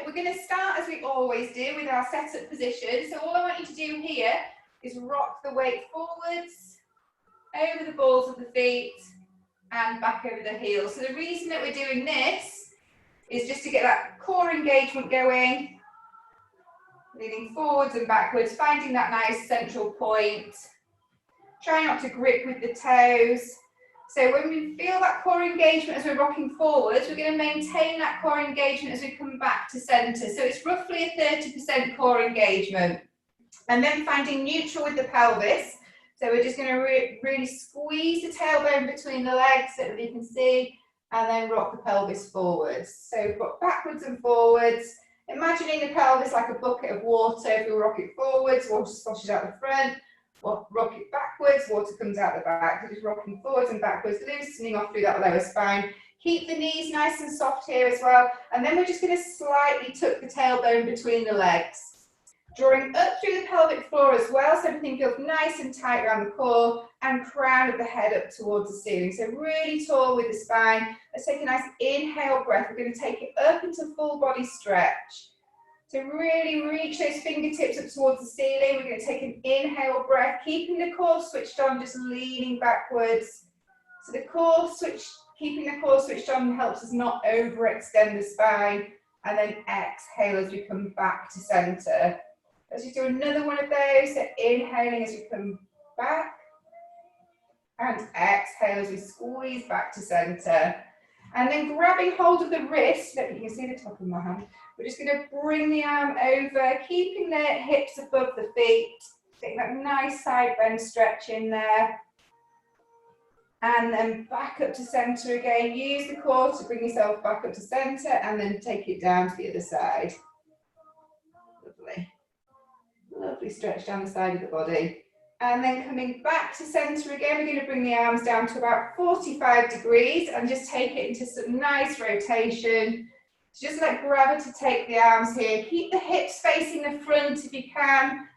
we're going to start as we always do with our setup position. So all I want you to do here is rock the weight forwards, over the balls of the feet and back over the heels. So the reason that we're doing this is just to get that core engagement going, leaning forwards and backwards, finding that nice central point. Try not to grip with the toes. So when we feel that core engagement as we're rocking forwards, we're going to maintain that core engagement as we come back to centre. So it's roughly a 30% core engagement. And then finding neutral with the pelvis. So we're just going to really squeeze the tailbone between the legs so that you can see, and then rock the pelvis forwards. So rock backwards and forwards, imagining the pelvis like a bucket of water. If we rock it forwards, water sloshes out the front. Rock it backwards, water comes out the back. So just rocking forwards and backwards, loosening off through that lower spine. Keep the knees nice and soft here as well. And then we're just going to slightly tuck the tailbone between the legs. Drawing up through the pelvic floor as well, so everything feels nice and tight around the core, and crown of the head up towards the ceiling. So really tall with the spine. Let's take a nice inhale breath. We're going to take it up into full body stretch. So really reach those fingertips up towards the ceiling. We're going to take an inhale breath, keeping the core switched on, just leaning backwards. So the core switch, keeping the core switched on helps us not overextend the spine. And then exhale as we come back to center. Let's just do another one of those. So inhaling as we come back. And exhale as we squeeze back to center. And then grabbing hold of the wrist, you can see the top of my hand. We're just going to bring the arm over, keeping the hips above the feet. Take that nice side bend stretch in there. And then back up to center again. Use the core to bring yourself back up to center and then take it down to the other side. Lovely. Lovely stretch down the side of the body. And then coming back to center again, we're going to bring the arms down to about 45 degrees and just take it into some nice rotation. So just let gravity take the arms here. Keep the hips facing the front if you can.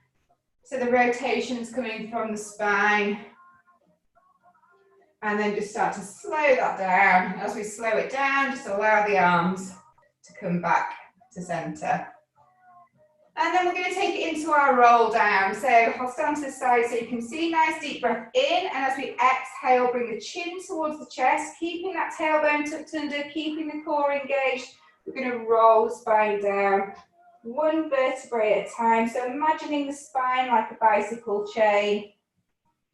So the rotation's coming from the spine. And then just start to slow that down. As we slow it down, just allow the arms to come back to center. And then we're going to take it into our roll down. So I'll stand to the side so you can see. Nice deep breath in. And as we exhale, bring the chin towards the chest, keeping that tailbone tucked under, keeping the core engaged. We're going to roll the spine down, one vertebrae at a time. So imagining the spine like a bicycle chain,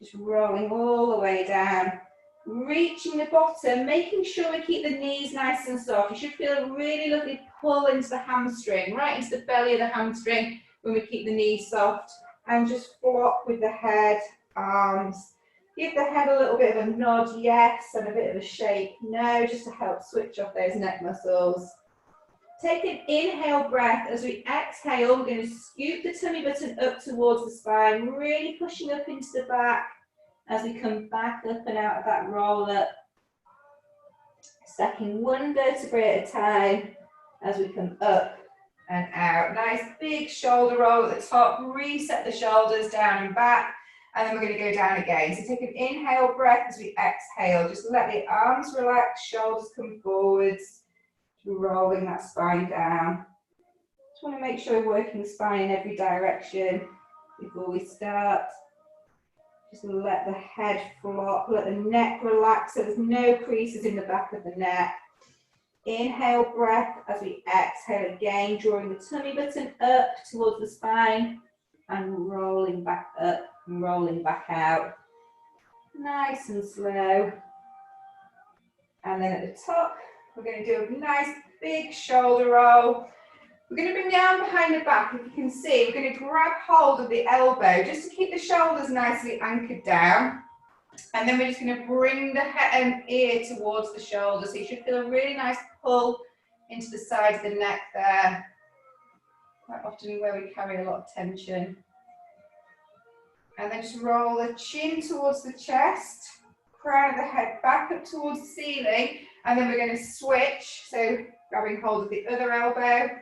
just rolling all the way down. Reaching the bottom, making sure we keep the knees nice and soft. You should feel a really lovely pull into the hamstring, right into the belly of the hamstring when we keep the knees soft. And just flop with the head, arms. Give the head a little bit of a nod, yes, and a bit of a shake, no, just to help switch off those neck muscles. Take an inhale breath. As we exhale, we're going to scoop the tummy button up towards the spine, really pushing up into the back. As we come back up and out of that roll up, stacking one vertebrae at a time as we come up and out. Nice big shoulder roll at the top, reset the shoulders down and back, and then we're going to go down again. So take an inhale breath as we exhale. Just let the arms relax, shoulders come forwards, rolling that spine down. Just want to make sure we're working the spine in every direction before we start. Just let the head flop, let the neck relax so there's no creases in the back of the neck. Inhale breath as we exhale again, drawing the tummy button up towards the spine and rolling back up and rolling back out. Nice and slow. And then at the top, we're going to do a nice big shoulder roll. We're going to bring the arm behind the back. If you can see, we're going to grab hold of the elbow just to keep the shoulders nicely anchored down. And then we're just going to bring the head and ear towards the shoulder. So you should feel a really nice pull into the side of the neck there. Quite often where we carry a lot of tension. And then just roll the chin towards the chest, crown of the head back up towards the ceiling. And then we're going to switch. So grabbing hold of the other elbow.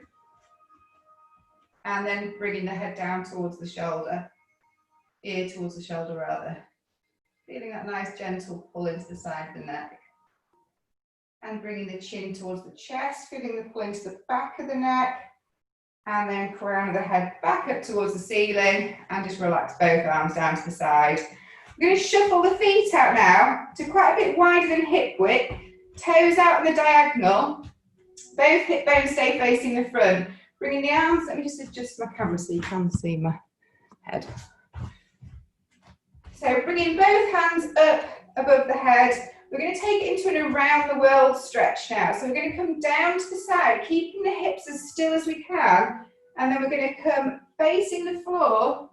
And then bringing the head down towards the shoulder, ear towards the shoulder rather. Feeling that nice gentle pull into the side of the neck. And bringing the chin towards the chest, feeling the pull into the back of the neck. And then crown of the head back up towards the ceiling and just relax both arms down to the side. We're going to shuffle the feet out now to quite a bit wider than hip width. Toes out on the diagonal. Both hip bones stay facing the front. Bringing the arms, let me just adjust my camera so you can see my head. So bringing both hands up above the head. We're going to take it into an around the world stretch now. So we're going to come down to the side, keeping the hips as still as we can. And then we're going to come facing the floor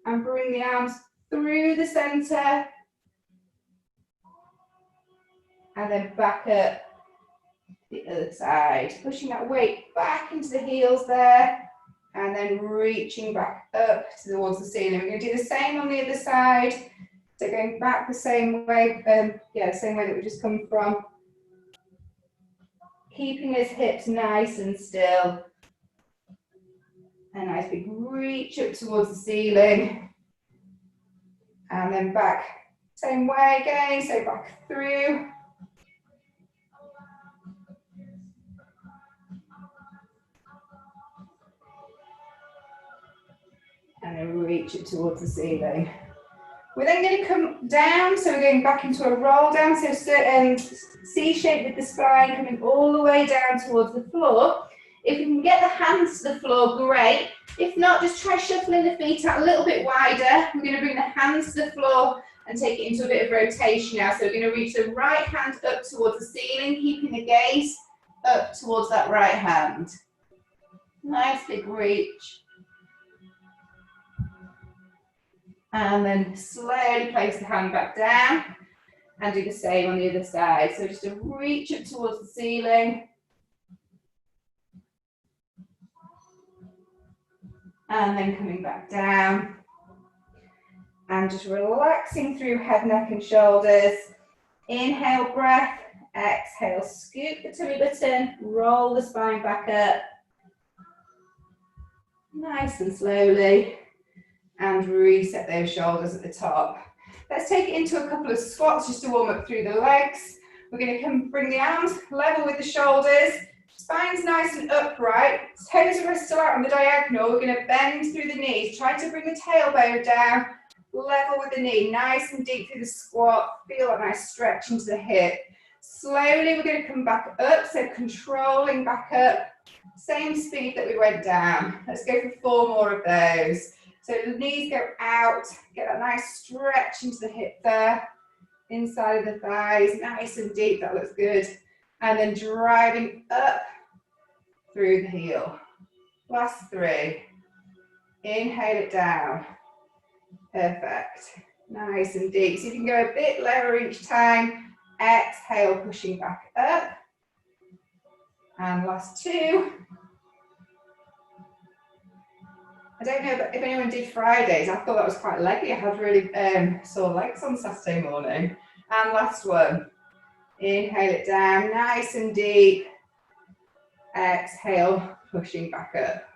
and bring the arms through the center. And then back up the other side. Pushing that weight back into the heels there. And then reaching back up towards the ceiling. We're going to do the same on the other side. So going back the same way, the same way that we just come from. Keeping his hips nice and still. A nice big reach up towards the ceiling. And then back, same way again, so back through. And then reach it towards the ceiling. We're then going to come down, so we're going back into a roll down, so C shape with the spine coming all the way down towards the floor. If you can get the hands to the floor, great. If not, just try shuffling the feet out a little bit wider. We're going to bring the hands to the floor and take it into a bit of rotation now. So we're going to reach the right hand up towards the ceiling, keeping the gaze up towards that right hand. Nice big reach. And then slowly place the hand back down and do the same on the other side. So just a reach up towards the ceiling. And then coming back down. And just relaxing through head, neck and shoulders. Inhale, breath. Exhale, scoop the tummy button. Roll the spine back up. Nice and slowly. And reset those shoulders at the top. Let's take it into a couple of squats just to warm up through the legs. We're going to bring the arms level with the shoulders. Spine's nice and upright. Toes are still out on the diagonal. We're going to bend through the knees. Try to bring the tailbone down. Level with the knee. Nice and deep through the squat. Feel that nice stretch into the hip. Slowly we're going to come back up. So controlling back up. Same speed that we went down. Let's go for 4 more of those. So the knees go out, get that nice stretch into the hip there, inside of the thighs, nice and deep, that looks good. And then driving up through the heel. Last 3. Inhale it down. Perfect. Nice and deep. So you can go a bit lower each time. Exhale, pushing back up. And last 2. I don't know if anyone did Fridays. I thought that was quite leggy. I had really sore legs on Saturday morning. And last one. Inhale it down, nice and deep. Exhale, pushing back up.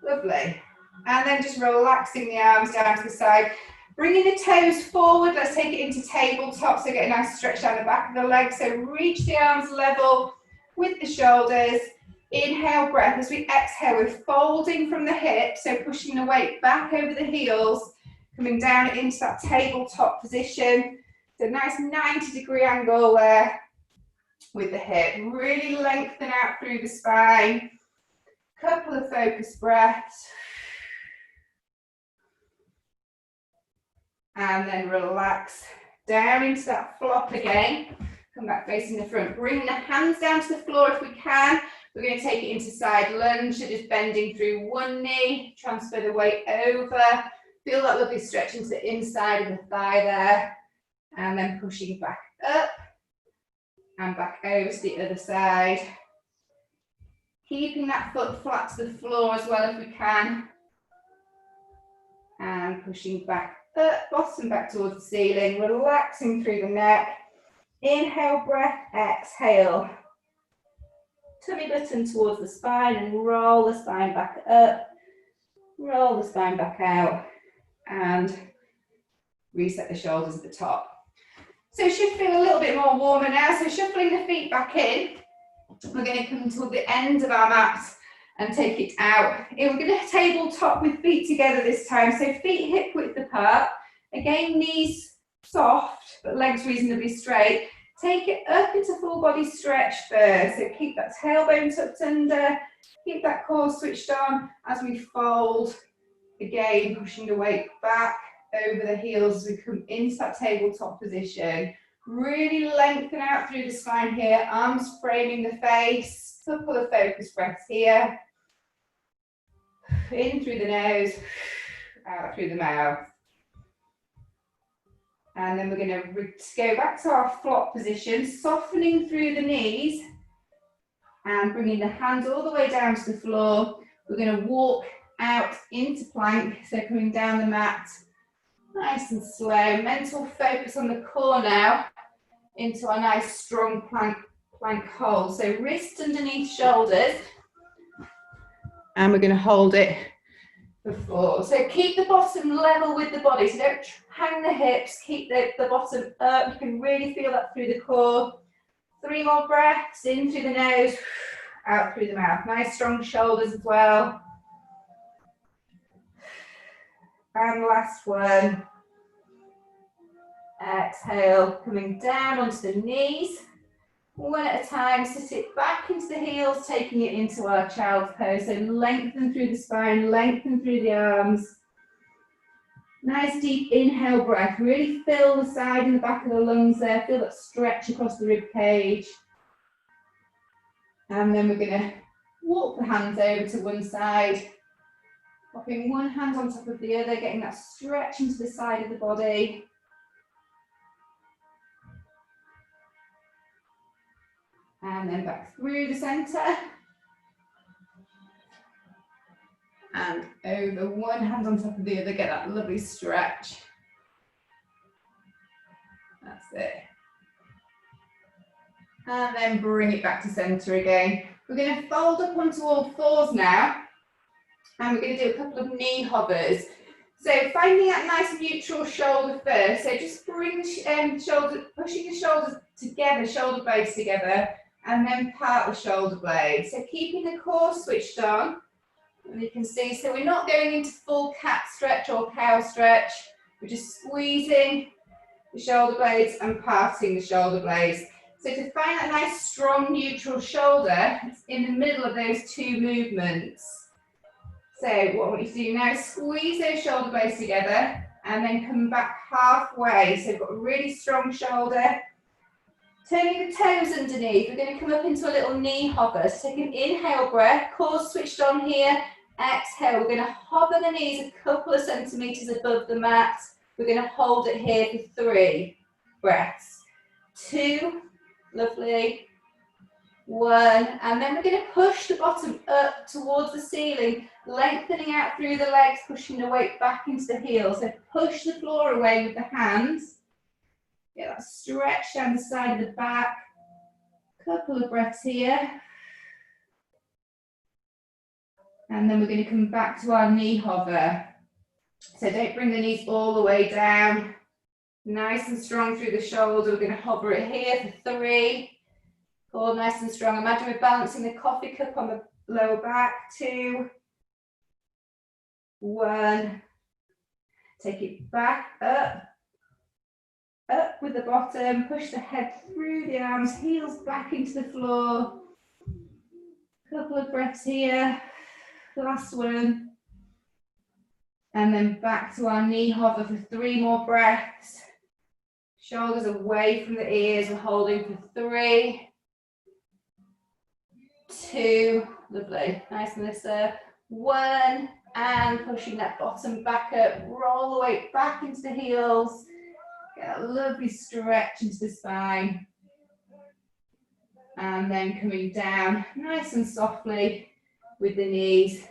Lovely. And then just relaxing the arms down to the side. Bringing the toes forward. Let's take it into tabletop. So get a nice stretch down the back of the legs. So reach the arms level with the shoulders. Inhale, breath. As we exhale, we're folding from the hips, so pushing the weight back over the heels, coming down into that tabletop position. So nice 90-degree angle there with the hip. Really lengthen out through the spine. Couple of focused breaths. And then relax down into that flop again. Come back facing the front. Bring the hands down to the floor if we can. We're going to take it into side lunge, so just bending through one knee, transfer the weight over. Feel that lovely stretch into the inside of the thigh there. And then pushing back up and back over to the other side. Keeping that foot flat to the floor as well if we can. And pushing back up, bottom back towards the ceiling, relaxing through the neck. Inhale, breath, exhale. Tummy button towards the spine and roll the spine back up. Roll the spine back out. And reset the shoulders at the top. So it should feel a little bit more warmer now. So shuffling the feet back in. We're going to come to the end of our mat and take it out. And we're going to tabletop with feet together this time. So feet hip width apart. Again, knees soft, but legs reasonably straight. Take it up into full body stretch first. So keep that tailbone tucked under. Keep that core switched on as we fold. Again, pushing the weight back over the heels as we come into that tabletop position. Really lengthen out through the spine here, arms framing the face. Couple of focus breaths here. In through the nose, out through the mouth. And then we're going to go back to our flop position, softening through the knees and bringing the hands all the way down to the floor. We're going to walk out into plank, so coming down the mat, nice and slow. Mental focus on the core now, into our nice strong plank hold. So wrists underneath shoulders, and we're going to hold it for 4. So keep the bottom level with the body, so don't hang the hips, keep the bottom up. You can really feel that through the core. 3 more breaths, in through the nose, out through the mouth. Nice strong shoulders as well. And last one. Exhale, coming down onto the knees. One at a time, sit it back into the heels, taking it into our child's pose. So lengthen through the spine, lengthen through the arms. Nice deep inhale breath. Really fill the side and the back of the lungs there. Feel that stretch across the rib cage. And then we're going to walk the hands over to one side. Popping one hand on top of the other, getting that stretch into the side of the body. And then back through the centre. And over, one hand on top of the other, get that lovely stretch. That's it. And then bring it back to centre again. We're going to fold up onto all 4s now. And we're going to do a couple of knee hovers. So finding that nice neutral shoulder first. So just bring pushing the shoulders together, shoulder blades together, and then part the shoulder blades. So keeping the core switched on. And you can see, so we're not going into full cat stretch or cow stretch. We're just squeezing the shoulder blades and parting the shoulder blades. So to find that nice strong neutral shoulder, it's in the middle of those 2 movements. So what I want you to do now is squeeze those shoulder blades together and then come back halfway. So we've got a really strong shoulder. Turning the toes underneath, we're going to come up into a little knee hover. So take an inhale breath, core switched on here. Exhale, we're going to hover the knees a couple of centimetres above the mat. We're going to hold it here for 3 breaths. 2, lovely. 1, and then we're going to push the bottom up towards the ceiling, lengthening out through the legs, pushing the weight back into the heels. So push the floor away with the hands. Get that stretch down the side of the back. Couple of breaths here. And then we're going to come back to our knee hover. So don't bring the knees all the way down. Nice and strong through the shoulder. We're going to hover it here for 3. Core nice and strong. Imagine we're balancing the coffee cup on the lower back. 2, 1. Take it back up. Up with the bottom. Push the head through the arms. Heels back into the floor. Couple of breaths here. Last one. And then back to our knee hover for 3 more breaths. Shoulders away from the ears. We're holding for 3, 2, lovely, nice and lift. 1, and pushing that bottom back up, roll the weight back into the heels, get a lovely stretch into the spine, and then coming down nice and softly with the knees,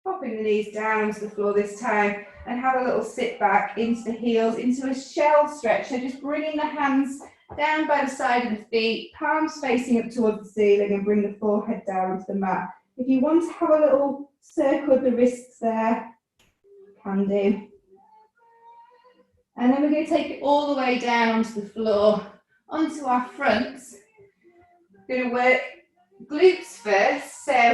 popping the knees down to the floor this time, and have a little sit back into the heels, into a shell stretch. So just bringing the hands down by the side of the feet, palms facing up towards the ceiling, and bring the forehead down onto the mat. If you want to have a little circle of the wrists there, can do. And then we're going to take it all the way down onto the floor, onto our fronts. We're going to work glutes first. So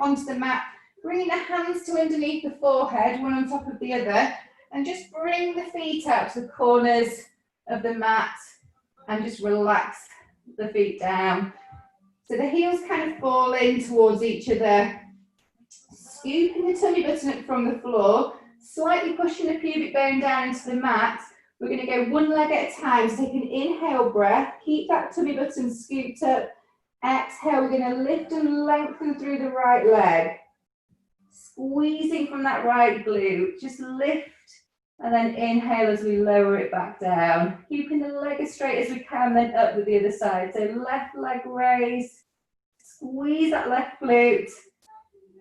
onto the mat, bringing the hands to underneath the forehead, one on top of the other, and just bring the feet out to the corners of the mat and just relax the feet down. So the heels kind of fall in towards each other, scooping the tummy button up from the floor, slightly pushing the pubic bone down into the mat. We're going to go one leg at a time. So take an inhale breath, keep that tummy button scooped up. Exhale, we're going to lift and lengthen through the right leg. Squeezing from that right glute, just lift and then inhale as we lower it back down. Keeping the leg as straight as we can, then up with the other side. So left leg raise, squeeze that left glute.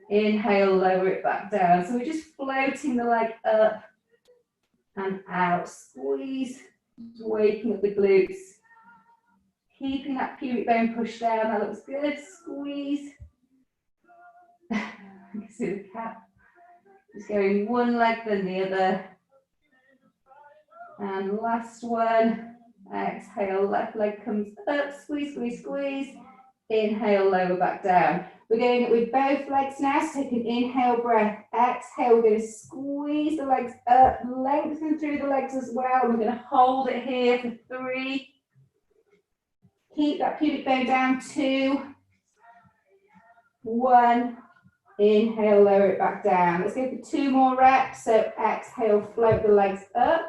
Inhale, lower it back down. So we're just floating the leg up and out. Squeeze, waking up the glutes. Keeping that pubic bone pushed down. That looks good. Squeeze. You can see the cat. Just going one leg then the other. And last one. Exhale, left leg comes up. Squeeze, squeeze, squeeze. Inhale, lower back down. We're going with both legs now, so take an inhale breath, exhale, we're going to squeeze the legs up, lengthen through the legs as well, and we're going to hold it here for 3. Keep that pubic bone down, 2, 1, inhale, lower it back down. Let's go for 2 more reps, so exhale, float the legs up.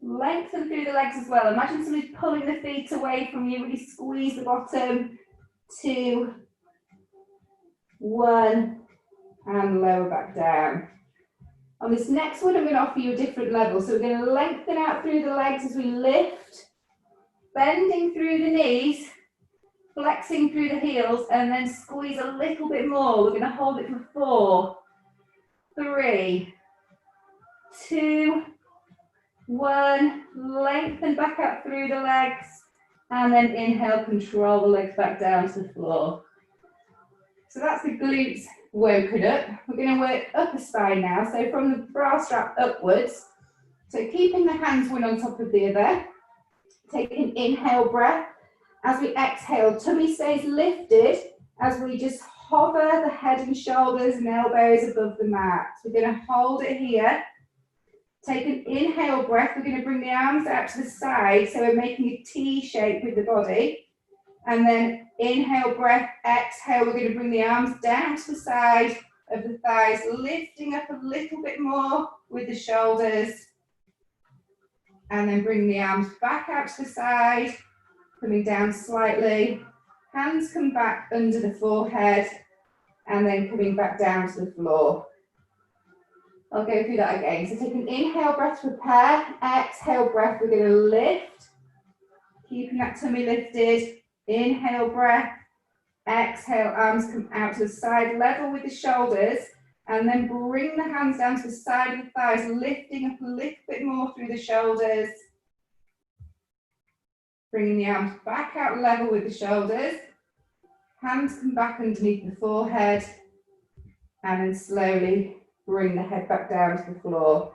Lengthen through the legs as well. Imagine somebody pulling the feet away from you, really squeeze the bottom. 2, 1, and lower back down. On this next one, I'm going to offer you a different level. So we're going to lengthen out through the legs as we lift, bending through the knees, flexing through the heels, and then squeeze a little bit more. We're going to hold it for 4, 3, 2, 1, lengthen back up through the legs, and then inhale, control the legs back down to the floor. So that's the glutes woken up. We're going to work upper spine now, so from the bra strap upwards. So keeping the hands one on top of the other. Take an inhale breath. As we exhale, tummy stays lifted as we just hover the head and shoulders and elbows above the mat. So we're going to hold it here. Take an inhale breath. We're going to bring the arms out to the side, so we're making a T shape with the body. And then inhale breath, exhale, we're going to bring the arms down to the side of the thighs, lifting up a little bit more with the shoulders. And then bring the arms back out to the side, coming down slightly. Hands come back under the forehead, and then coming back down to the floor. I'll go through that again. So take an inhale breath to prepare. Exhale breath, we're going to lift. Keeping that tummy lifted. Inhale breath. Exhale, arms come out to the side, level with the shoulders. And then bring the hands down to the side of the thighs, lifting up a little bit more through the shoulders. Bringing the arms back out level with the shoulders. Hands come back underneath the forehead. And then slowly bring the head back down to the floor.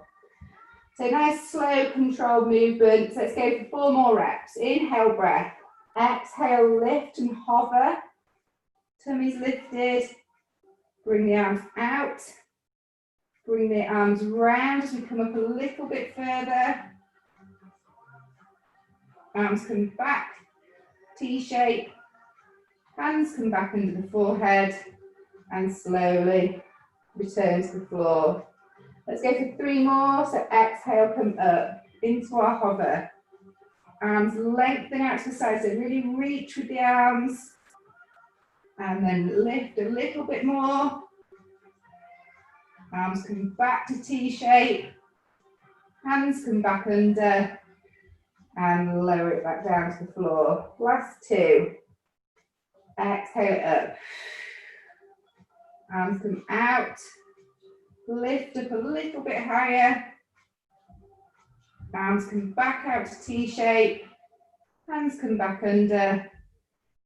So nice, slow, controlled movement. So let's go for 4 more reps. Inhale, breath. Exhale, lift and hover. Tummy's lifted. Bring the arms out. Bring the arms round as we come up a little bit further. Arms come back. T-shape. Hands come back under the forehead. And slowly return to the floor. Let's go for 3 more. So exhale, come up into our hover. Arms lengthen out to the side. So really reach with the arms. And then lift a little bit more. Arms come back to T-shape. Hands come back under. And lower it back down to the floor. Last 2. Exhale it up. Arms come out, lift up a little bit higher. Arms come back out to T-shape. Hands come back under.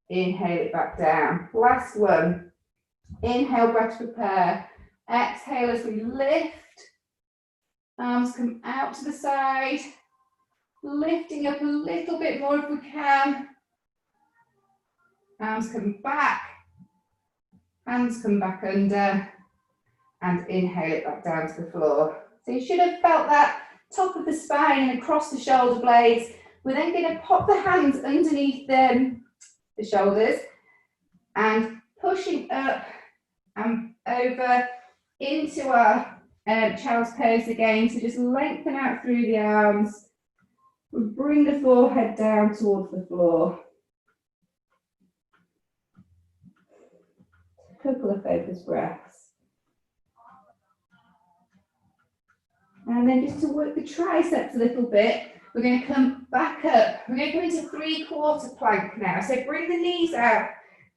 Inhale it back down. Last one. Inhale, breath to prepare. Exhale as we lift. Arms come out to the side. Lifting up a little bit more if we can. Arms come back. Hands come back under and inhale it back down to the floor. So you should have felt that top of the spine and across the shoulder blades. We're then going to pop the hands underneath the shoulders and pushing up and over into our child's pose again. So just lengthen out through the arms. We bring the forehead down towards the floor. A couple of focus breaths. And then just to work the triceps a little bit, we're going to come back up. We're going to go into 3/4 plank now. So bring the knees out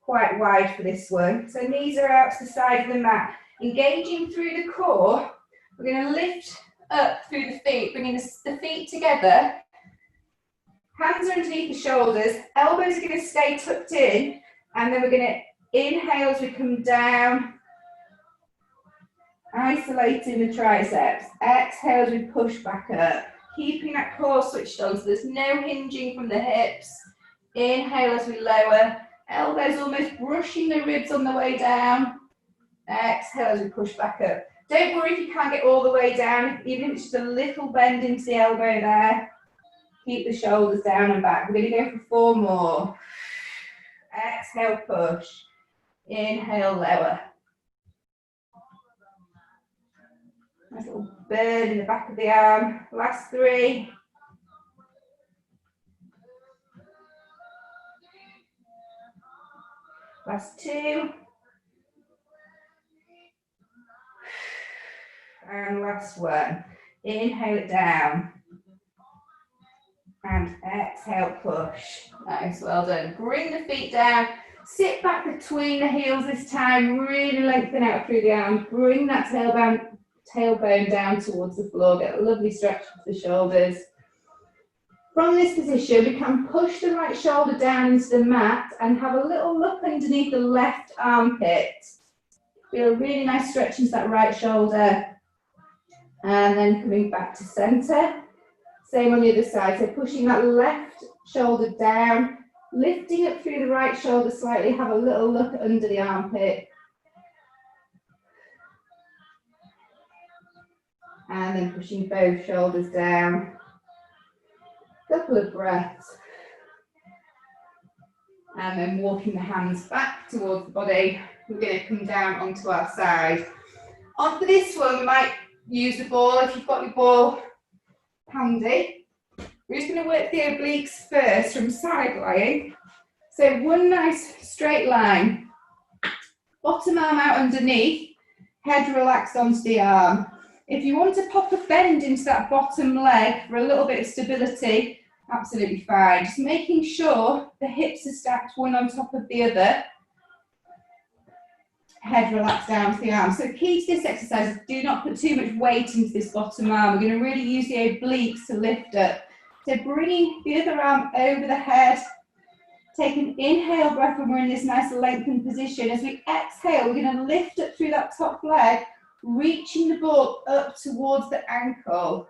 quite wide for this one. So knees are out to the side of the mat. Engaging through the core, we're going to lift up through the feet, bringing the feet together. Hands are underneath the shoulders, elbows are going to stay tucked in, and then we're going to inhale as we come down, isolating the triceps. Exhale as we push back up, keeping that core switched on so there's no hinging from the hips. Inhale as we lower, elbows almost brushing the ribs on the way down. Exhale as we push back up. Don't worry if you can't get all the way down, even if it's just a little bend into the elbow there. Keep the shoulders down and back. We're going to go for 4 more. Exhale, push. Inhale, lower. Nice little burn in the back of the arm. Last 3. Last 2. And last 1. Inhale it down. And exhale, push. Nice, well done. Bring the feet down. Sit back between the heels this time. Really lengthen out through the arms. Bring that tailbone down towards the floor. Get a lovely stretch of the shoulders. From this position, we can push the right shoulder down into the mat and have a little look underneath the left armpit. Feel a really nice stretch into that right shoulder. And then coming back to center. Same on the other side, so pushing that left shoulder down, lifting up through the right shoulder slightly, have a little look under the armpit. And then pushing both shoulders down. Couple of breaths. And then walking the hands back towards the body. We're going to come down onto our side. On for this one, we might use the ball if you've got your ball handy. We're just going to work the obliques first from side lying. So one nice straight line. Bottom arm out underneath, head relaxed onto the arm. If you want to pop a bend into that bottom leg for a little bit of stability, absolutely fine. Just making sure the hips are stacked one on top of the other. Head relaxed down to the arm. So key to this exercise is do not put too much weight into this bottom arm. We're going to really use the obliques to lift up. So bringing the other arm over the head. Take an inhale breath when we're in this nice lengthened position. As we exhale, we're going to lift up through that top leg, reaching the ball up towards the ankle.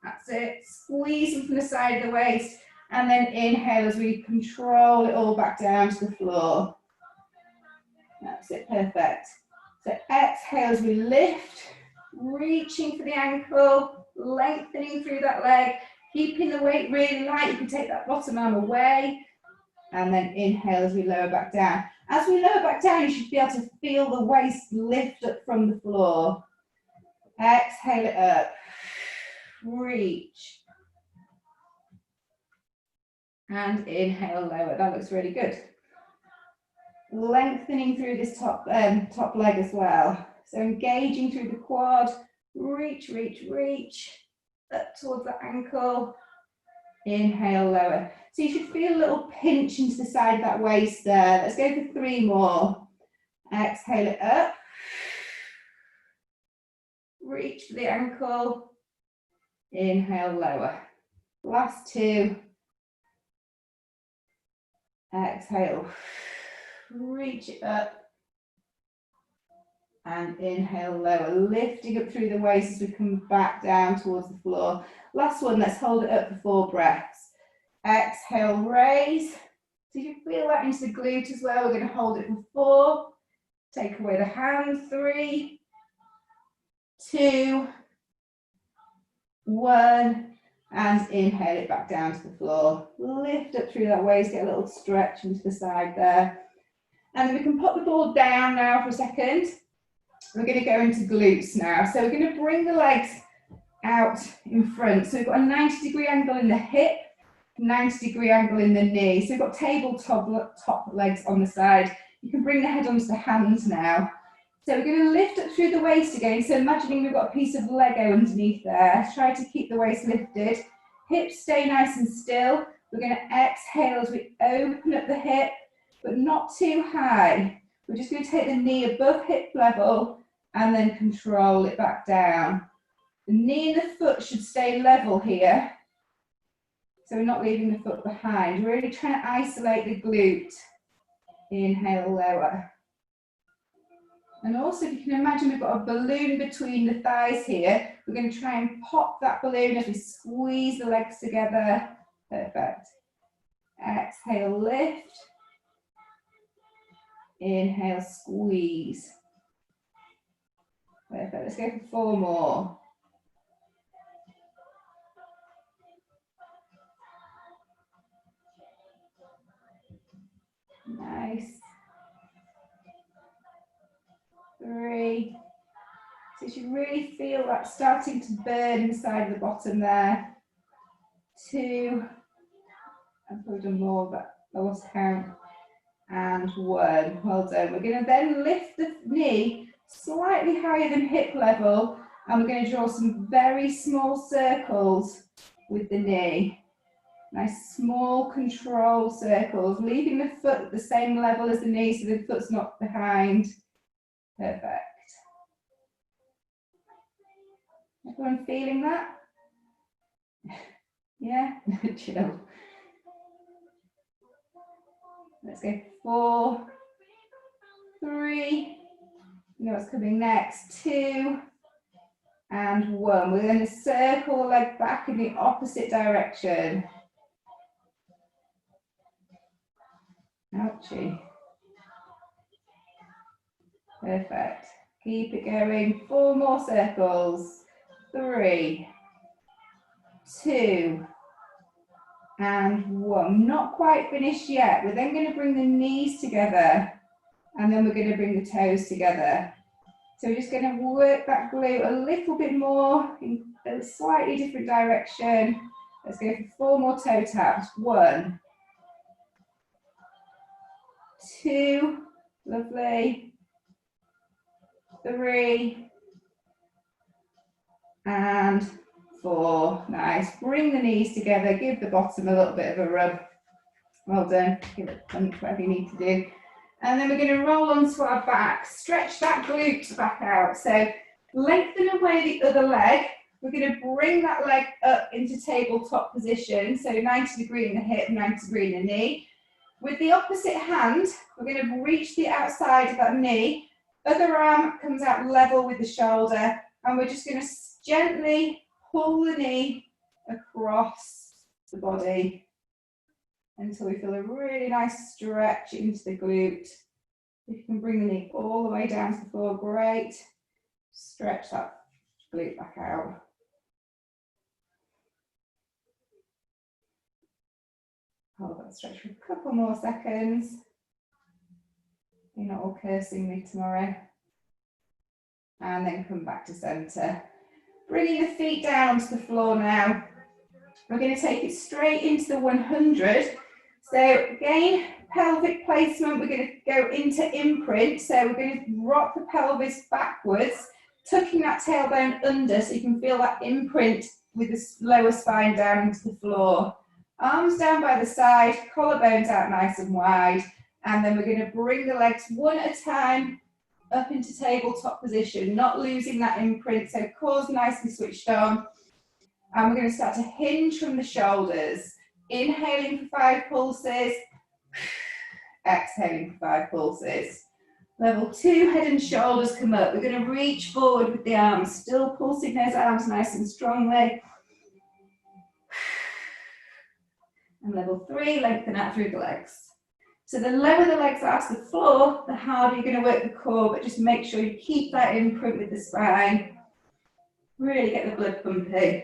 That's it. Squeezing from the side of the waist. And then inhale as we control it all back down to the floor. That's it, perfect. So exhale as we lift, reaching for the ankle, lengthening through that leg, keeping the weight really light. You can take that bottom arm away, and then inhale as we lower back down. As we lower back down, you should be able to feel the waist lift up from the floor. Exhale it up, reach, and inhale, lower. That looks really good. Lengthening through this top leg as well. So engaging through the quad, reach, reach, reach, up towards the ankle, inhale, lower. So you should feel a little pinch into the side of that waist there. Let's go for 3 more. Exhale it up, reach for the ankle, inhale, lower. Last 2. Exhale. Reach it up and inhale, lower, lifting up through the waist as we come back down towards the floor. Last one, let's hold it up for 4 breaths. Exhale, raise. So you feel that into the glute as well. We're going to hold it for 4, Take away the hand. 3, 2, 1. And inhale it back down to the floor. Lift up through that waist, get a little stretch into the side there. And then we can put the ball down now for a second. We're going to go into glutes now. So we're going to bring the legs out in front. So we've got a 90-degree angle in the hip, 90-degree angle in the knee. So we've got tabletop legs on the side. You can bring the head onto the hands now. So we're going to lift up through the waist again. So imagining we've got a piece of Lego underneath there. Try to keep the waist lifted. Hips stay nice and still. We're going to exhale as we open up the hip, but not too high. We're just going to take the knee above hip level and then control it back down. The knee and the foot should stay level here. So we're not leaving the foot behind. We're really trying to isolate the glute. Inhale, lower. And also, if you can imagine, we've got a balloon between the thighs here. We're going to try and pop that balloon as we squeeze the legs together. Perfect. Exhale, lift. Inhale, squeeze. Perfect. Let's go for 4 more. Nice. 3. So you should really feel that starting to burn inside the bottom there. 2. I've probably done more, but I lost count. And 1. Well done. We're going to then lift the knee slightly higher than hip level, and we're going to draw some very small circles with the knee. Nice small control circles, leaving the foot at the same level as the knee so the foot's not behind. Perfect. Everyone feeling that? Yeah? Chill. Let's go 4, 3, you know what's coming next, 2, and 1. We're going to circle the leg back in the opposite direction. Ouchie. Perfect. Keep it going. 4 more circles. 3, 2, and 1. Not quite finished yet. We're then going to bring the knees together, and then we're going to bring the toes together. So we're just going to work that glute a little bit more in a slightly different direction. Let's go for 4 more toe taps. 1, 2, lovely. 3, and 4, nice. Bring the knees together, give the bottom a little bit of a rub. Well done, give it a punch, whatever you need to do. And then we're going to roll onto our back, stretch that glute back out. So lengthen away the other leg. We're going to bring that leg up into tabletop position. So 90-degree in the hip, 90-degree in the knee. With the opposite hand, we're going to reach the outside of that knee. Other arm comes out level with the shoulder. And we're just going to gently pull the knee across the body until we feel a really nice stretch into the glute. If you can bring the knee all the way down to the floor, great. Stretch that glute back out. Hold that stretch for a couple more seconds. You're not all cursing me tomorrow. And then come back to center. Bringing the feet down to the floor now. We're going to take it straight into the 100. So again, pelvic placement, we're going to go into imprint. So we're going to rock the pelvis backwards, tucking that tailbone under so you can feel that imprint with the lower spine down into the floor. Arms down by the side, collarbones out nice and wide. And then we're going to bring the legs one at a time up into tabletop position, not losing that imprint. So core's nicely switched on. And we're going to start to hinge from the shoulders. Inhaling for 5 pulses, exhaling for 5 pulses. Level 2, head and shoulders come up. We're going to reach forward with the arms, still pulsing those arms nice and strongly. And level 3, lengthen out through the legs. So the lower the legs are to the floor, the harder you're going to work the core, but just make sure you keep that imprint with the spine. Really get the blood pumping.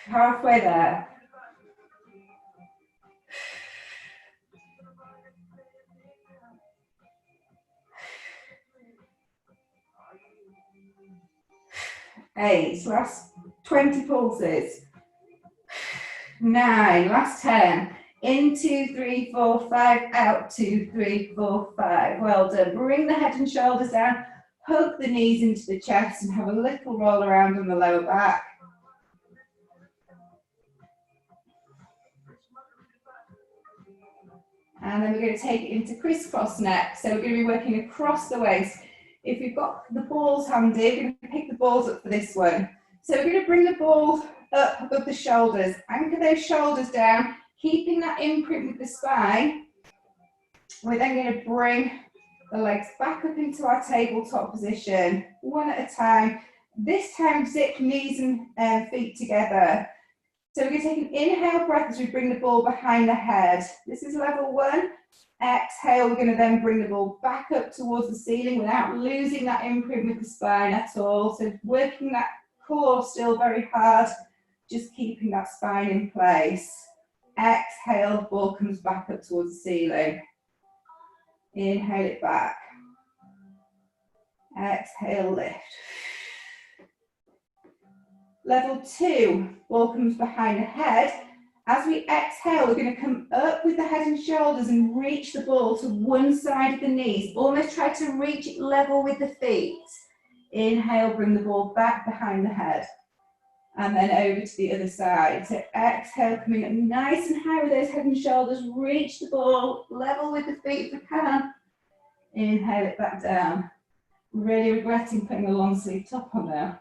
Halfway there. Eight, last 20 pulses. 9, last 10. In 2, 3, 4, 5, out 2, 3, 4, 5. Well done. Bring the head and shoulders down, hug the knees into the chest and have a little roll around on the lower back. And then we're going to take it into crisscross next. So we're going to be working across the waist. If you've got the balls handy, we're going to pick the balls up for this one. So we're going to bring the balls up above the shoulders. Anchor those shoulders down, keeping that imprint with the spine. We're then going to bring the legs back up into our tabletop position, one at a time. This time, zip knees and feet together. So we're going to take an inhale breath as we bring the ball behind the head. This is level 1. Exhale, we're going to then bring the ball back up towards the ceiling without losing that imprint with the spine at all. So working that core still very hard, just keeping that spine in place. Exhale, ball comes back up towards the ceiling. Inhale it back. Exhale, lift. Level 2, ball comes behind the head. As we exhale, we're going to come up with the head and shoulders and reach the ball to one side of the knees. Almost try to reach it level with the feet. Inhale, bring the ball back behind the head. And then over to the other side. So exhale, coming up nice and high with those head and shoulders. Reach the ball level with the feet if you can. Inhale it back down. Really regretting putting a long sleeve top on now.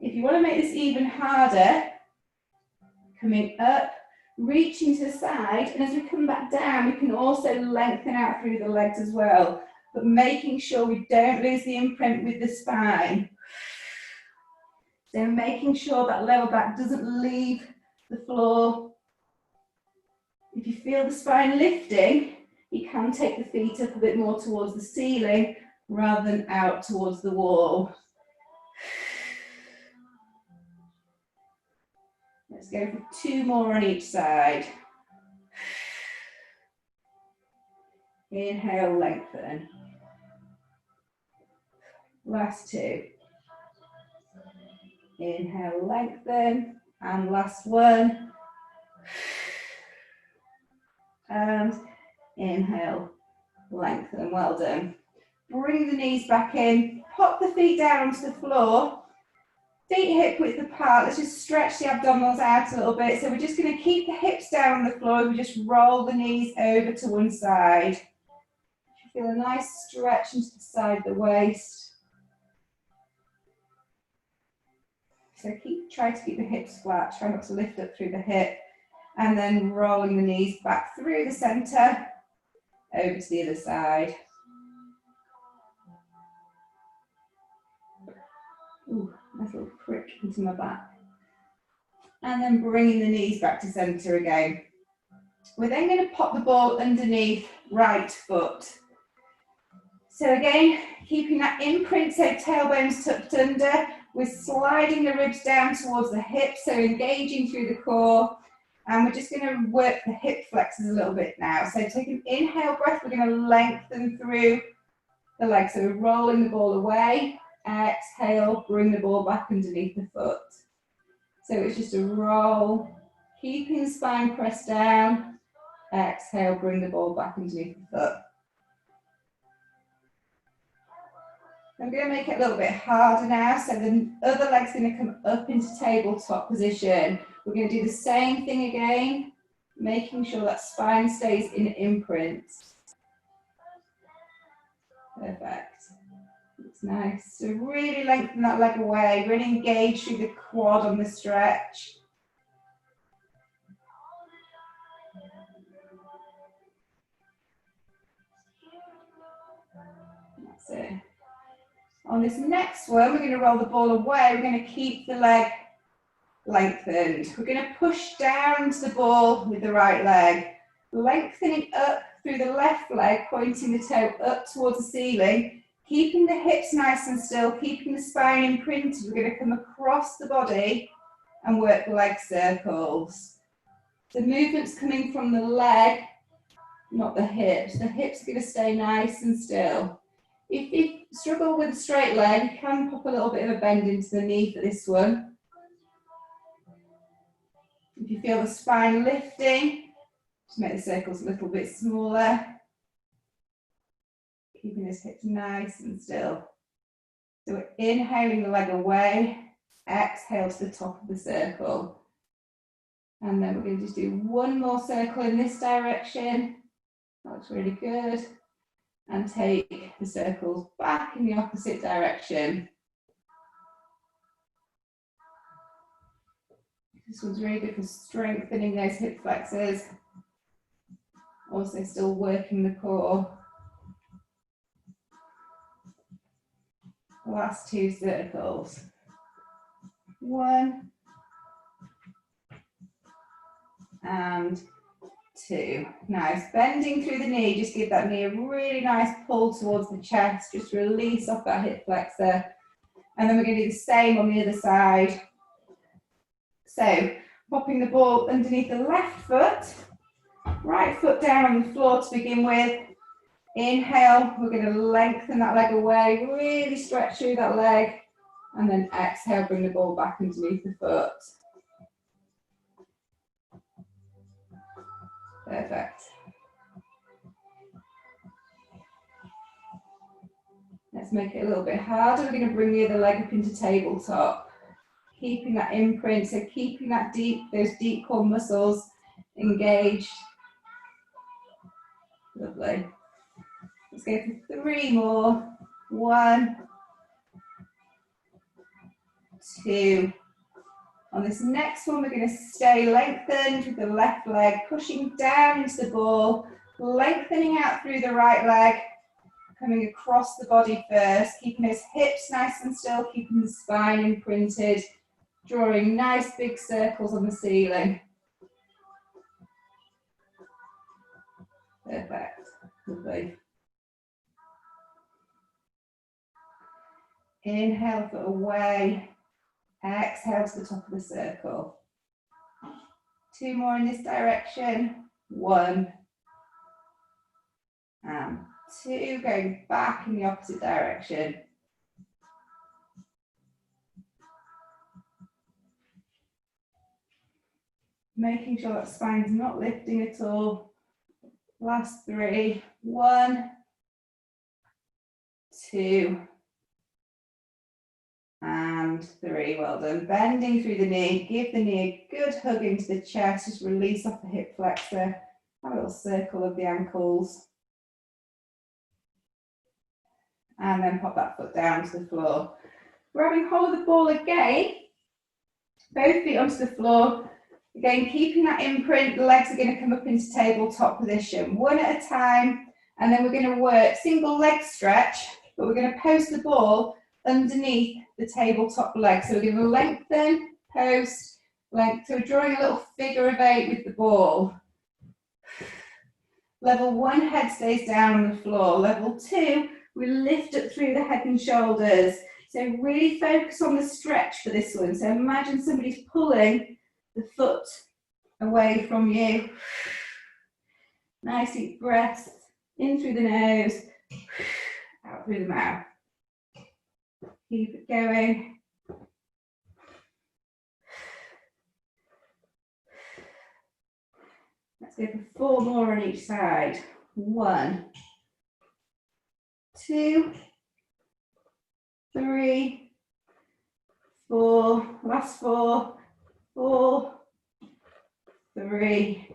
If you want to make this even harder, coming up, reaching to the side, and as we come back down, we can also lengthen out through the legs as well, but making sure we don't lose the imprint with the spine. So making sure that lower back doesn't leave the floor. If you feel the spine lifting, you can take the feet up a bit more towards the ceiling rather than out towards the wall. Let's go for 2 more on each side. Inhale, lengthen. Last 2. Inhale, lengthen. And last 1. And inhale, lengthen. Well done. Bring the knees back in. Pop the feet down onto the floor. Feet hip width apart. Let's just stretch the abdominals out a little bit. So we're just going to keep the hips down on the floor and we just roll the knees over to one side. Feel a nice stretch into the side of the waist. So try to keep the hips flat. Try not to lift up through the hip. And then rolling the knees back through the center, over to the other side. Ooh, nice little prick into my back. And then bringing the knees back to center again. We're then going to pop the ball underneath right foot. So again, keeping that imprint, so tailbones tucked under. We're sliding the ribs down towards the hips, so engaging through the core. And we're just going to work the hip flexors a little bit now. So take an inhale breath, we're going to lengthen through the legs. So we're rolling the ball away. Exhale, bring the ball back underneath the foot. So it's just a roll, keeping the spine pressed down. Exhale, bring the ball back underneath the foot. I'm going to make it a little bit harder now. So the other leg's going to come up into tabletop position. We're going to do the same thing again, making sure that spine stays in imprint. Perfect. It's nice. So really lengthen that leg away, really engage through the quad on the stretch. That's it. On this next one, we're going to roll the ball away. We're going to keep the leg lengthened. We're going to push down to the ball with the right leg, lengthening up through the left leg, pointing the toe up towards the ceiling, keeping the hips nice and still, keeping the spine imprinted. We're going to come across the body and work leg circles. The movement's coming from the leg, not the hips. The hips are going to stay nice and still. If you struggle with a straight leg, you can pop a little bit of a bend into the knee for this one. If you feel the spine lifting, just make the circles a little bit smaller. Keeping those hips nice and still. So we're inhaling the leg away, exhale to the top of the circle. And then we're going to just do one more circle in this direction. That looks really good. And take the circles back in the opposite direction. This one's really good for strengthening those hip flexors. Also still working the core. Last two circles. 1 and 2. Nice. Bending through the knee, just give that knee a really nice pull towards the chest. Just release off that hip flexor. And then we're going to do the same on the other side. So, popping the ball underneath the left foot, right foot down on the floor to begin with. Inhale, we're going to lengthen that leg away, really stretch through that leg. And then exhale, bring the ball back underneath the foot. Perfect. Let's make it a little bit harder. We're going to bring the other leg up into tabletop. Keeping that imprint, so keeping that those deep core muscles engaged. Lovely. Let's go for 3 more. 1, 2. On this next one, we're going to stay lengthened with the left leg, pushing down into the ball, lengthening out through the right leg, coming across the body first, keeping those hips nice and still, keeping the spine imprinted, drawing nice big circles on the ceiling. Perfect. Lovely. Inhale, foot away. Exhale to the top of the circle. 2 more in this direction. 1 and 2. Going back in the opposite direction. Making sure that spine's not lifting at all. Last 3. 1, 2. And 3, well done. Bending through the knee, give the knee a good hug into the chest, just release off the hip flexor, have a little circle of the ankles. And then pop that foot down to the floor. Grabbing hold of the ball again, both feet onto the floor. Again, keeping that imprint, the legs are going to come up into tabletop position, one at a time, and then we're going to work single leg stretch, but we're going to post the ball underneath the tabletop leg. So we're going to lengthen, post, length. So we're drawing a little figure of 8 with the ball. Level 1, head stays down on the floor. Level 2, we lift up through the head and shoulders. So really focus on the stretch for this one. So imagine somebody's pulling the foot away from you. Nice deep breaths in through the nose, out through the mouth. Keep it going. Let's go for 4 more on each side. 1, 2, 3, 4. Last 4. 4, 3,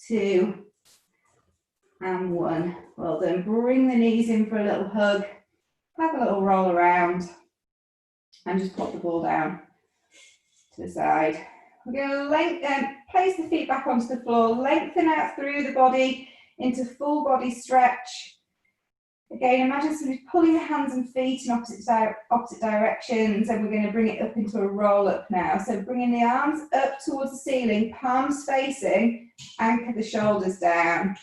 2, and 1. Well done. Bring the knees in for a little hug. Have a little roll around and just pop the ball down to the side. We're going to place the feet back onto the floor, lengthen out through the body into full body stretch. Again, imagine somebody pulling the hands and feet in opposite directions, and we're going to bring it up into a roll up now. So bringing the arms up towards the ceiling, palms facing, anchor the shoulders down.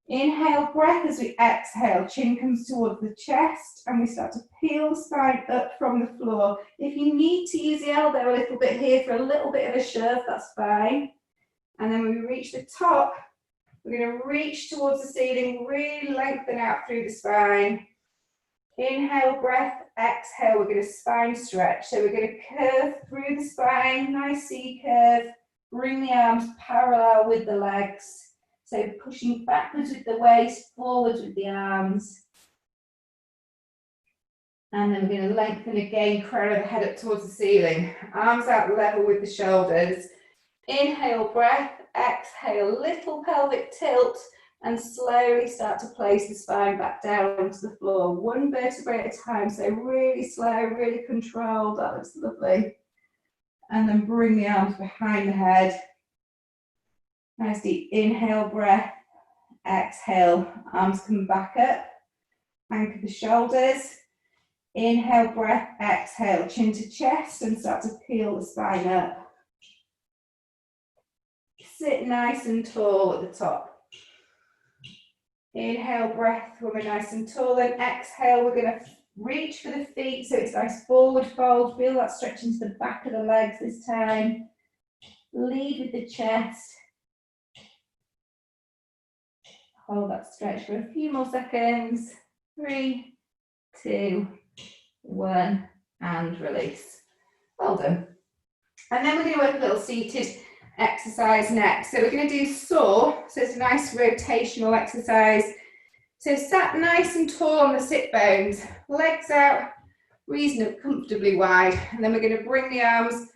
Inhale, breath as we exhale, chin comes towards the chest, and we start to peel the spine up from the floor. If you need to use the elbow a little bit here for a little bit of a shove, that's fine. And then when we reach the top, we're going to reach towards the ceiling, really lengthen out through the spine. Inhale, breath, exhale, we're going to spine stretch. So we're going to curve through the spine, nice C curve, bring the arms parallel with the legs. So pushing backwards with the waist, forwards with the arms. And then we're going to lengthen again, crown of the head up towards the ceiling. Arms out level with the shoulders. Inhale, breath, exhale, little pelvic tilt, and slowly start to place the spine back down onto the floor, one vertebrae at a time. So really slow, really controlled. That looks lovely. And then bring the arms behind the head. Nice deep inhale, breath, exhale, arms come back up, anchor the shoulders, inhale, breath, exhale, chin to chest, and start to peel the spine up. Sit nice and tall at the top. Inhale, breath when we're nice and tall, and exhale, we're going to reach for the feet, so it's nice forward fold, feel that stretch into the back of the legs this time. Lead with the chest. Hold that stretch for a few more seconds. 3, 2, 1, and release. Well done. And then we're going to work a little seated exercise next. So we're going to do saw. So it's a nice rotational exercise. So sat nice and tall on the sit bones, legs out, reasonably comfortably wide. And then we're going to bring the arms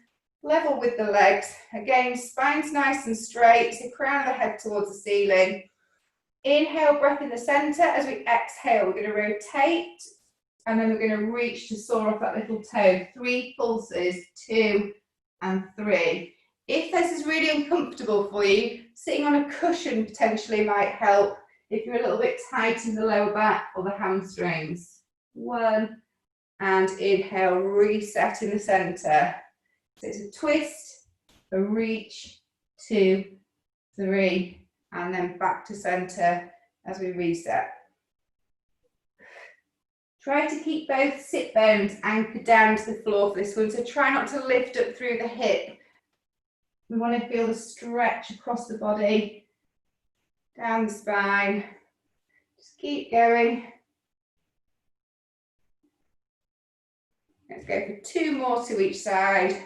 level with the legs. Again, spine's nice and straight. So crown of the head towards the ceiling. Inhale, breath in the center. As we exhale, we're going to rotate, and then we're going to reach to saw off that little toe. 3 pulses, 2 and 3. If this is really uncomfortable for you, sitting on a cushion potentially might help if you're a little bit tight in the lower back or the hamstrings. 1, and inhale, reset in the center. So it's a twist, a reach, 2, 3, and then back to center as we reset. Try to keep both sit bones anchored down to the floor for this one, so try not to lift up through the hip. We want to feel the stretch across the body, down the spine. Just keep going. Let's go for 2 more to each side.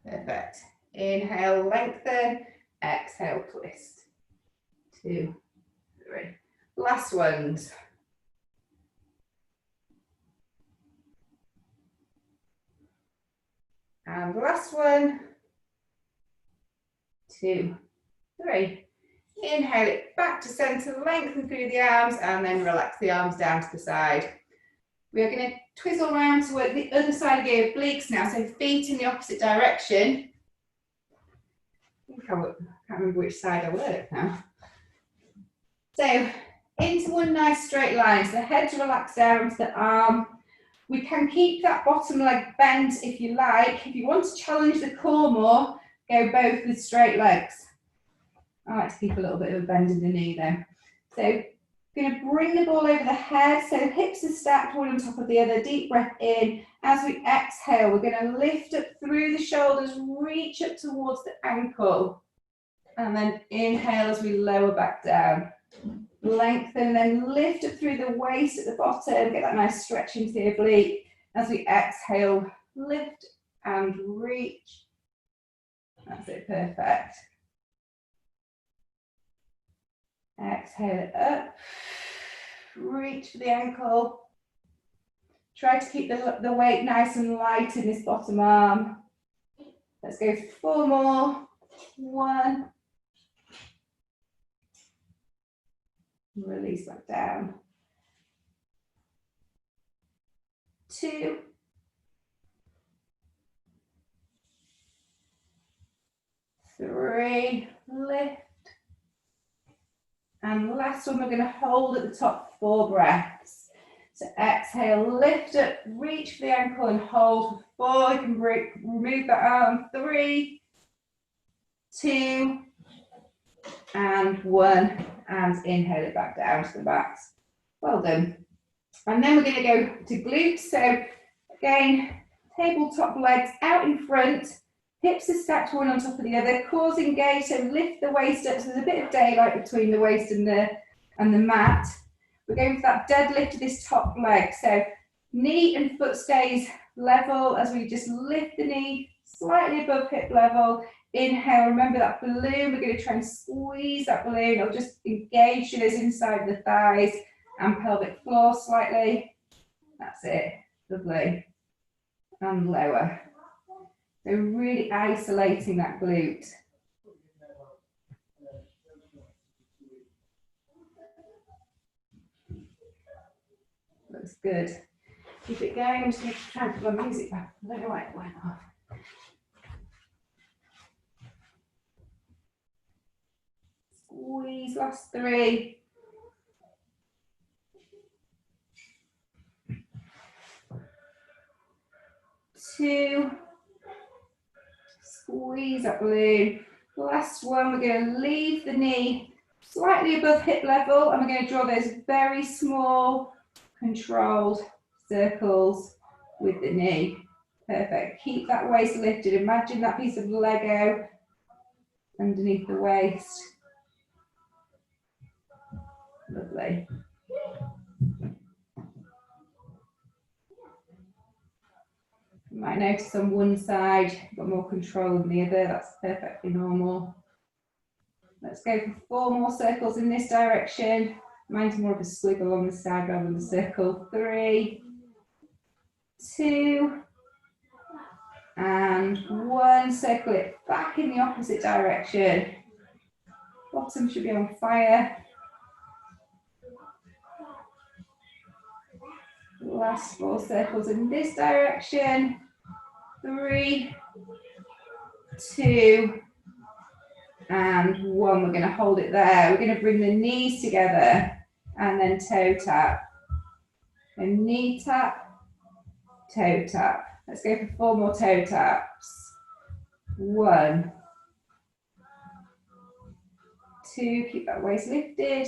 Perfect. Inhale, lengthen, exhale, twist. 2, 3. Last ones. And last one. 2, 3. Inhale it back to center, lengthen through the arms, and then relax the arms down to the side. We are going to twizzle around to work the other side of the obliques now, so feet in the opposite direction. I can't remember which side I work now. So, into one nice straight line, so the head's relaxed down to the arm. We can keep that bottom leg bent if you like. If you want to challenge the core more, go both with straight legs. I like to keep a little bit of a bend in the knee though. So, going to bring the ball over the head, so hips are stacked one on top of the other. Deep breath in. As we exhale, we're going to lift up through the shoulders, reach up towards the ankle. And then inhale as we lower back down. Lengthen, then lift up through the waist at the bottom. Get that nice stretch into the oblique. As we exhale, lift and reach. That's it, perfect. Exhale it up. Reach for the ankle. Try to keep the weight nice and light in this bottom arm. Let's go for 4 more. 1. Release back down. 2. 3. Lift. And last one, we're going to hold at the top for 4 breaths. So exhale, lift up, reach for the ankle and hold for 4. You can remove that arm. 3, 2, and 1. And inhale it back down to the backs. Well done. And then we're going to go to glutes. So again, tabletop legs out in front. Hips are stacked one on top of the other, cores engaged, so lift the waist up, so there's a bit of daylight between the waist and the mat. We're going for that deadlift of this top leg, so knee and foot stays level as we just lift the knee slightly above hip level. Inhale, remember that balloon, we're going to try and squeeze that balloon, it'll just engage us inside the thighs and pelvic floor slightly. That's it, lovely. And lower. So really isolating that glute. Looks good. Keep it going. I'm just going to try and put my music back. I don't know why it went off. Squeeze, last 3. Two. Squeeze that balloon. Last one, we're going to leave the knee slightly above hip level and we're going to draw those very small, controlled circles with the knee. Perfect. Keep that waist lifted. Imagine that piece of Lego underneath the waist. Lovely. You might notice on one side, you've got more control than the other. That's perfectly normal. Let's go for 4 more circles in this direction. Mine's more of a squiggle on the side rather than a circle. 3, 2, and 1. Circle it back in the opposite direction. Bottom should be on fire. Last 4 circles in this direction. 3, 2, and 1. We're going to hold it there. We're going to bring the knees together and then toe tap. And knee tap, toe tap. Let's go for 4 more toe taps. 1, 2, keep that waist lifted.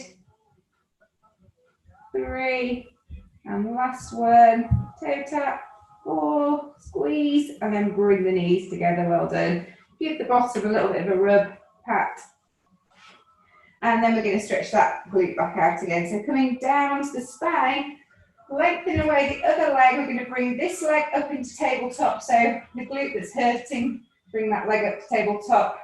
3, and last one, toe tap. 4, squeeze, and then bring the knees together. Well done. Give the bottom a little bit of a rub, pat. And then we're going to stretch that glute back out again. So coming down to the spine, lengthen away the other leg. We're going to bring this leg up into tabletop. So the glute that's hurting, bring that leg up to tabletop.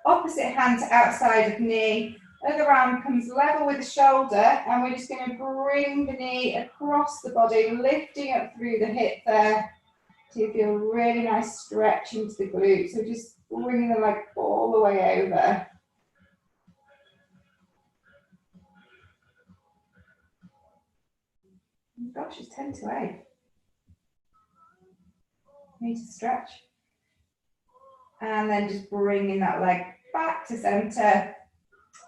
Opposite hand to outside of knee. Other arm comes level with the shoulder, and we're just going to bring the knee across the body, lifting up through the hip there. So you feel a really nice stretch into the glute. So just bring the leg all the way over. Gosh, it's 10 to 8. Need to stretch. And then just bringing that leg back to center.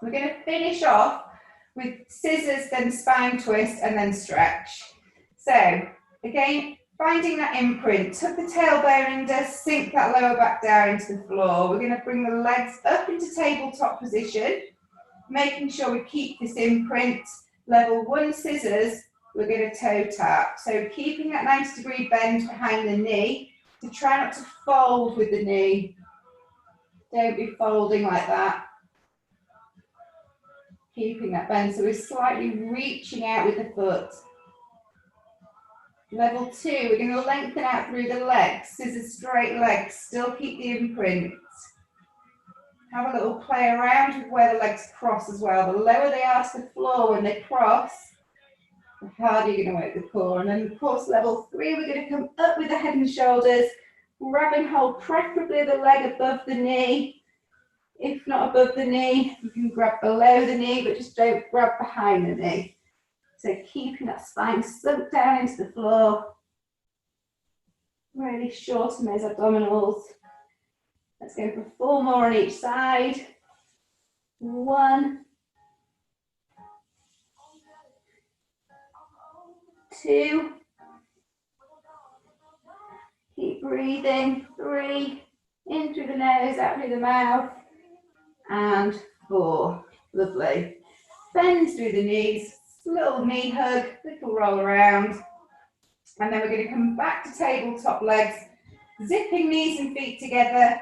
We're going to finish off with scissors, then spine twist, and then stretch. So again, finding that imprint, tuck the tailbone under, sink that lower back down into the floor. We're going to bring the legs up into tabletop position, making sure we keep this imprint. Level 1 scissors, we're going to toe tap. So keeping that 90-degree bend behind the knee to try not to fold with the knee. Don't be folding like that. Keeping that bend, so we're slightly reaching out with the foot. Level 2, we're going to lengthen out through the legs, scissors straight legs, still keep the imprint. Have a little play around with where the legs cross as well. The lower they are to the floor when they cross, the harder you're going to work the core. And then of course level 3, we're going to come up with the head and shoulders, grab and hold preferably the leg above the knee. If not above the knee, you can grab below the knee, but just don't grab behind the knee. So keeping that spine sunk down into the floor. Really shorten those abdominals. Let's go for 4 more on each side. 1, 2. Keep breathing. 3. In through the nose, out through the mouth. And 4. Lovely. Bend through the knees. Little knee hug. Little roll around. And then we're going to come back to tabletop legs. Zipping knees and feet together.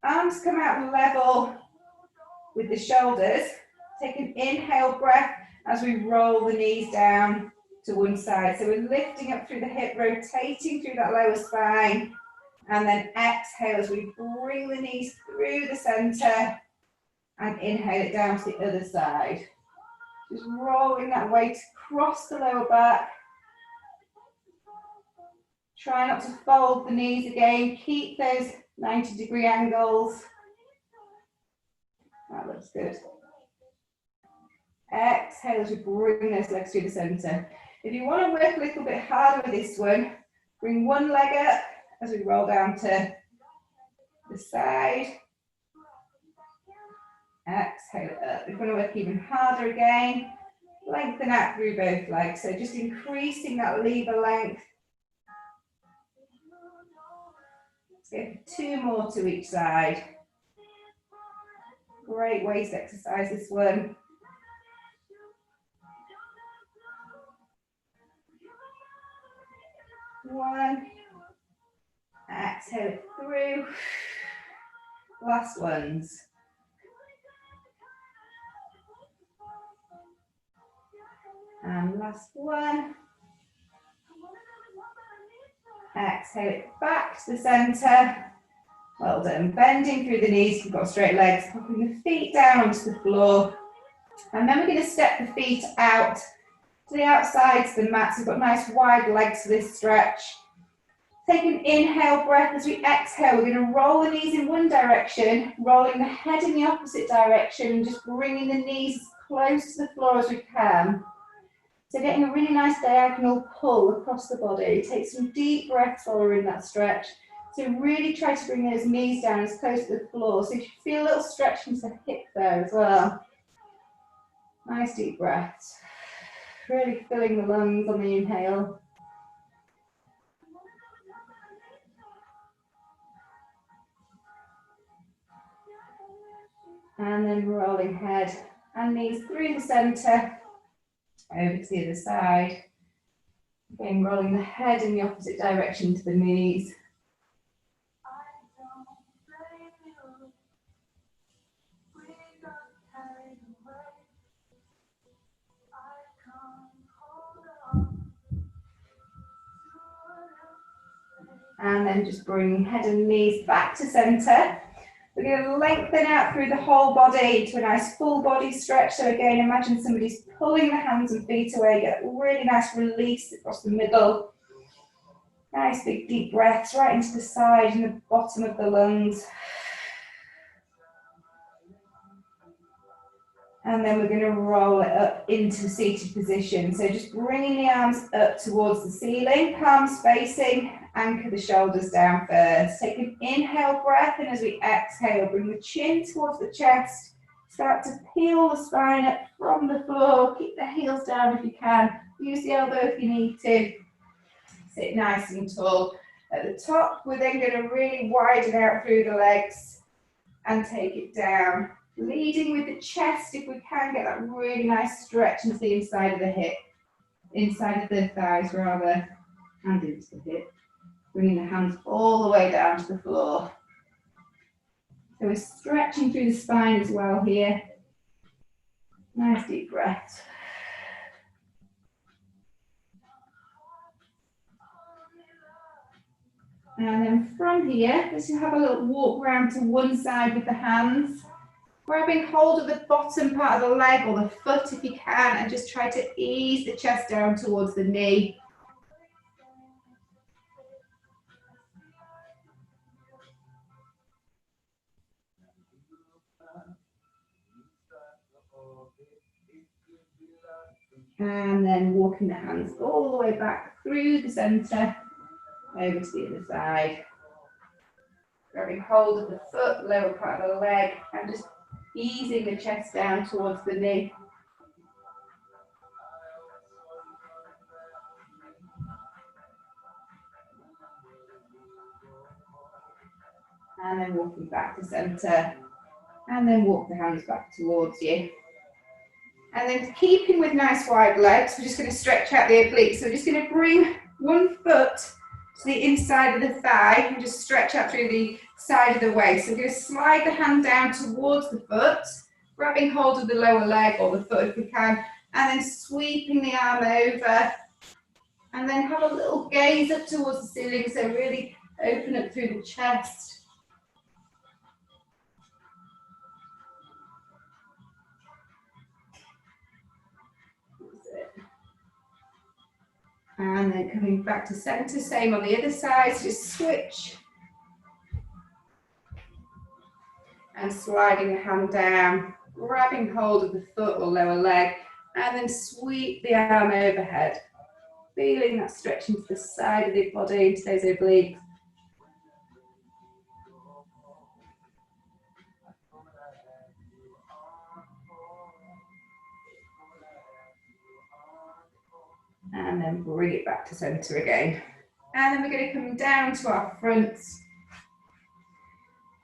Arms come out level with the shoulders. Take an inhale breath as we roll the knees down to one side. So we're lifting up through the hip, rotating through that lower spine. And then exhale as we bring the knees through the center and inhale it down to the other side. Just rolling that weight across the lower back. Try not to fold the knees again. Keep those 90-degree angles. That looks good. Exhale as we bring those legs through the center. If you want to work a little bit harder with this one, bring one leg up as we roll down to the side. Exhale it up. If you want to work even harder again, lengthen out through both legs. So just increasing that lever length. Let's go for 2 more to each side. Great waist exercise, this one. One. Exhale it through. Last ones. And last one. Exhale it back to the center. Well done. Bending through the knees, you've got straight legs. Popping the feet down onto the floor. And then we're going to step the feet out to the outsides of the mat. So we've got nice wide legs for this stretch. Take an inhale breath. As we exhale, we're going to roll the knees in one direction, rolling the head in the opposite direction, and just bringing the knees as close to the floor as we can. So getting a really nice diagonal pull across the body. Take some deep breaths while we're in that stretch. So really try to bring those knees down as close to the floor. So you feel a little stretch into the hip there as well. Nice deep breaths. Really filling the lungs on the inhale. And then rolling head and knees through the center, over to the other side. Again, rolling the head in the opposite direction to the knees. And then just bring head and knees back to center. We're going to lengthen out through the whole body to a nice full body stretch. So again, imagine somebody's pulling the hands and feet away. Get a really nice release across the middle. Nice big deep breaths right into the side and the bottom of the lungs. And then we're going to roll it up into seated position. So just bringing the arms up towards the ceiling, palms facing, anchor the shoulders down first. Take an inhale breath, and as we exhale, bring the chin towards the chest. Start to peel the spine up from the floor. Keep the heels down if you can. Use the elbow if you need to. Sit nice and tall. At the top, we're then going to really widen out through the legs and take it down. Leading with the chest, if we can, get that really nice stretch into the inside of the hip, inside of the thighs rather, and into the hip. Bringing the hands all the way down to the floor. So we're stretching through the spine as well here. Nice deep breaths. And then from here, let's just have a little walk around to one side with the hands. Grabbing hold of the bottom part of the leg or the foot if you can, and just try to ease the chest down towards the knee. And then walking the hands all the way back through the center, over to the other side. Grabbing hold of the foot, lower part of the leg, and just easing the chest down towards the knee. And then walking back to centre. And then walk the hands back towards you. And then keeping with nice wide legs, we're just going to stretch out the obliques. So we're just going to bring one foot to the inside of the thigh and just stretch out through the side of the waist. So we're going to slide the hand down towards the foot, grabbing hold of the lower leg or the foot if we can, and then sweeping the arm over. And then have a little gaze up towards the ceiling, so really open up through the chest. And then coming back to centre, same on the other side, so just switch. And sliding the hand down, grabbing hold of the foot or lower leg, and then sweep the arm overhead. Feeling that stretch into the side of the body, into those obliques. And then bring it back to centre again. And then we're going to come down to our fronts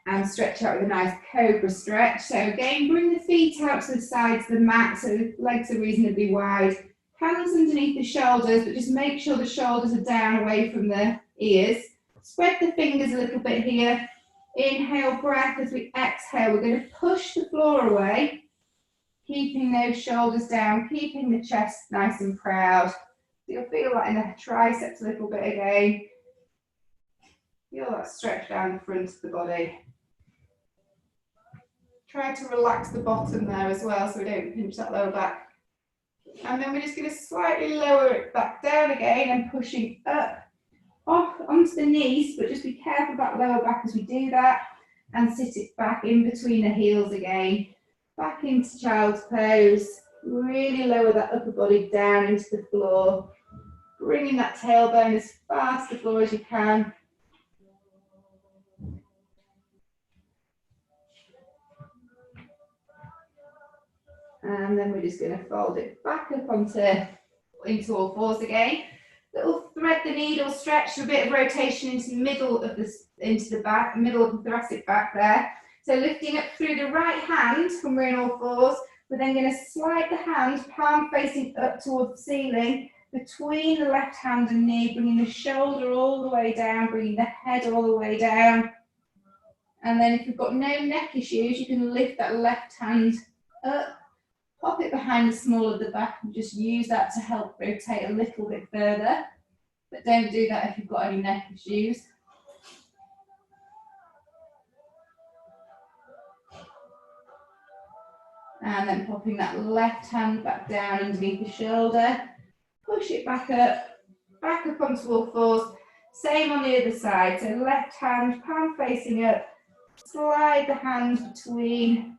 and stretch out with a nice cobra stretch. So again, bring the feet out to the sides of the mat so the legs are reasonably wide. Hands underneath the shoulders, but just make sure the shoulders are down away from the ears. Spread the fingers a little bit here. Inhale, breath. As we exhale, we're going to push the floor away, keeping those shoulders down, keeping the chest nice and proud. You'll feel that in the triceps a little bit again. Feel that stretch down the front of the body. Try to relax the bottom there as well so we don't pinch that lower back. And then we're just going to slightly lower it back down again and pushing up off onto the knees, but just be careful about lower back as we do that, and sit it back in between the heels again. Back into child's pose. Really lower that upper body down into the floor. Bringing that tailbone as far to the floor as you can. And then we're just going to fold it back up into all fours again. Little thread the needle stretch, a bit of rotation into the middle of the back, middle of the thoracic back there. So lifting up through the right hand when we're in all fours, we're then going to slide the hand, palm facing up towards the ceiling, between the left hand and knee, bringing the shoulder all the way down, bringing the head all the way down. And then if you've got no neck issues, you can lift that left hand up, pop it behind the small of the back and just use that to help rotate a little bit further. But don't do that if you've got any neck issues. And then popping that left hand back down underneath the shoulder. Push it back up onto all fours. Same on the other side. So left hand, palm facing up. Slide the hand between.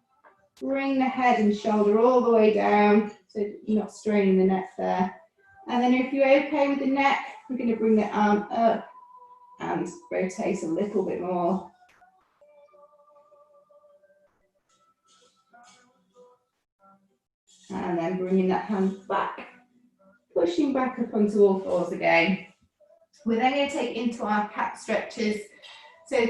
Bring the head and shoulder all the way down so you're not straining the neck there. And then if you're okay with the neck, we're going to bring the arm up and rotate a little bit more. And then bringing that hand back, pushing back up onto all fours again. We're then going to take it into our cat stretches. So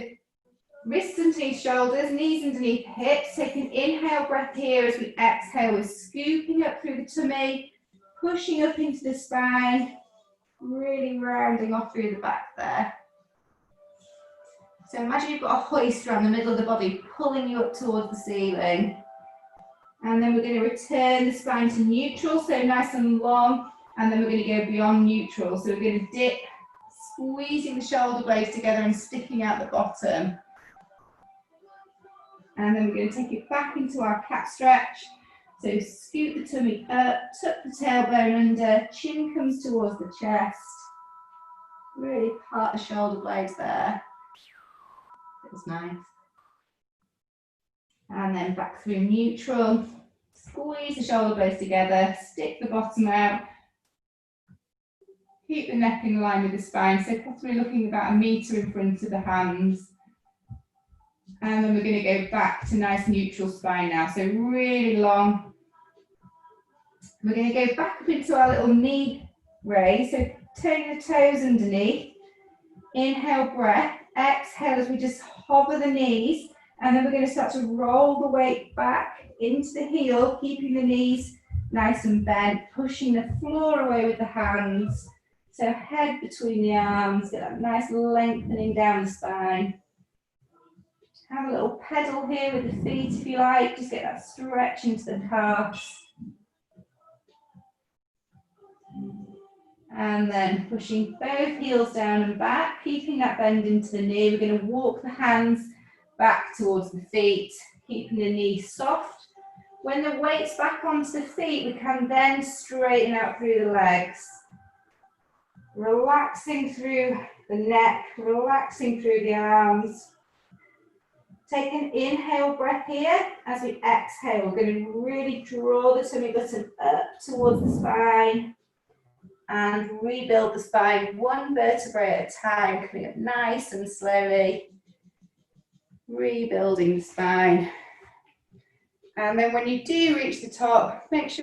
wrists underneath shoulders, knees underneath hips. Take an inhale breath here as we exhale. We're scooping up through the tummy, pushing up into the spine, really rounding off through the back there. So imagine you've got a hoist around the middle of the body, pulling you up towards the ceiling. And then we're going to return the spine to neutral, so nice and long. And then we're going to go beyond neutral. So we're going to dip, squeezing the shoulder blades together and sticking out the bottom. And then we're going to take it back into our cat stretch. So scoot the tummy up, tuck the tailbone under, chin comes towards the chest. Really part the shoulder blades there. That's nice. And then back through neutral. Squeeze the shoulder blades together, stick the bottom out. Keep the neck in line with the spine, so possibly looking about 1 metre in front of the hands. And then we're going to go back to nice neutral spine now, so really long. We're going to go back up into our little knee raise, so turn the toes underneath. Inhale, breath. Exhale as we just hover the knees, and then we're going to start to roll the weight back into the heel, keeping the knees nice and bent, pushing the floor away with the hands. So head between the arms, get that nice lengthening down the spine. Have a little pedal here with the feet if you like, just get that stretch into the calves. And then pushing both heels down and back, keeping that bend into the knee. We're going to walk the hands back towards the feet, keeping the knee soft. When the weight's back onto the feet, we can then straighten out through the legs. Relaxing through the neck, relaxing through the arms. Take an inhale breath here. As we exhale, we're going to really draw the tummy button up towards the spine and rebuild the spine one vertebrae at a time, coming up nice and slowly. Rebuilding the spine. And then when you do reach the top, make sure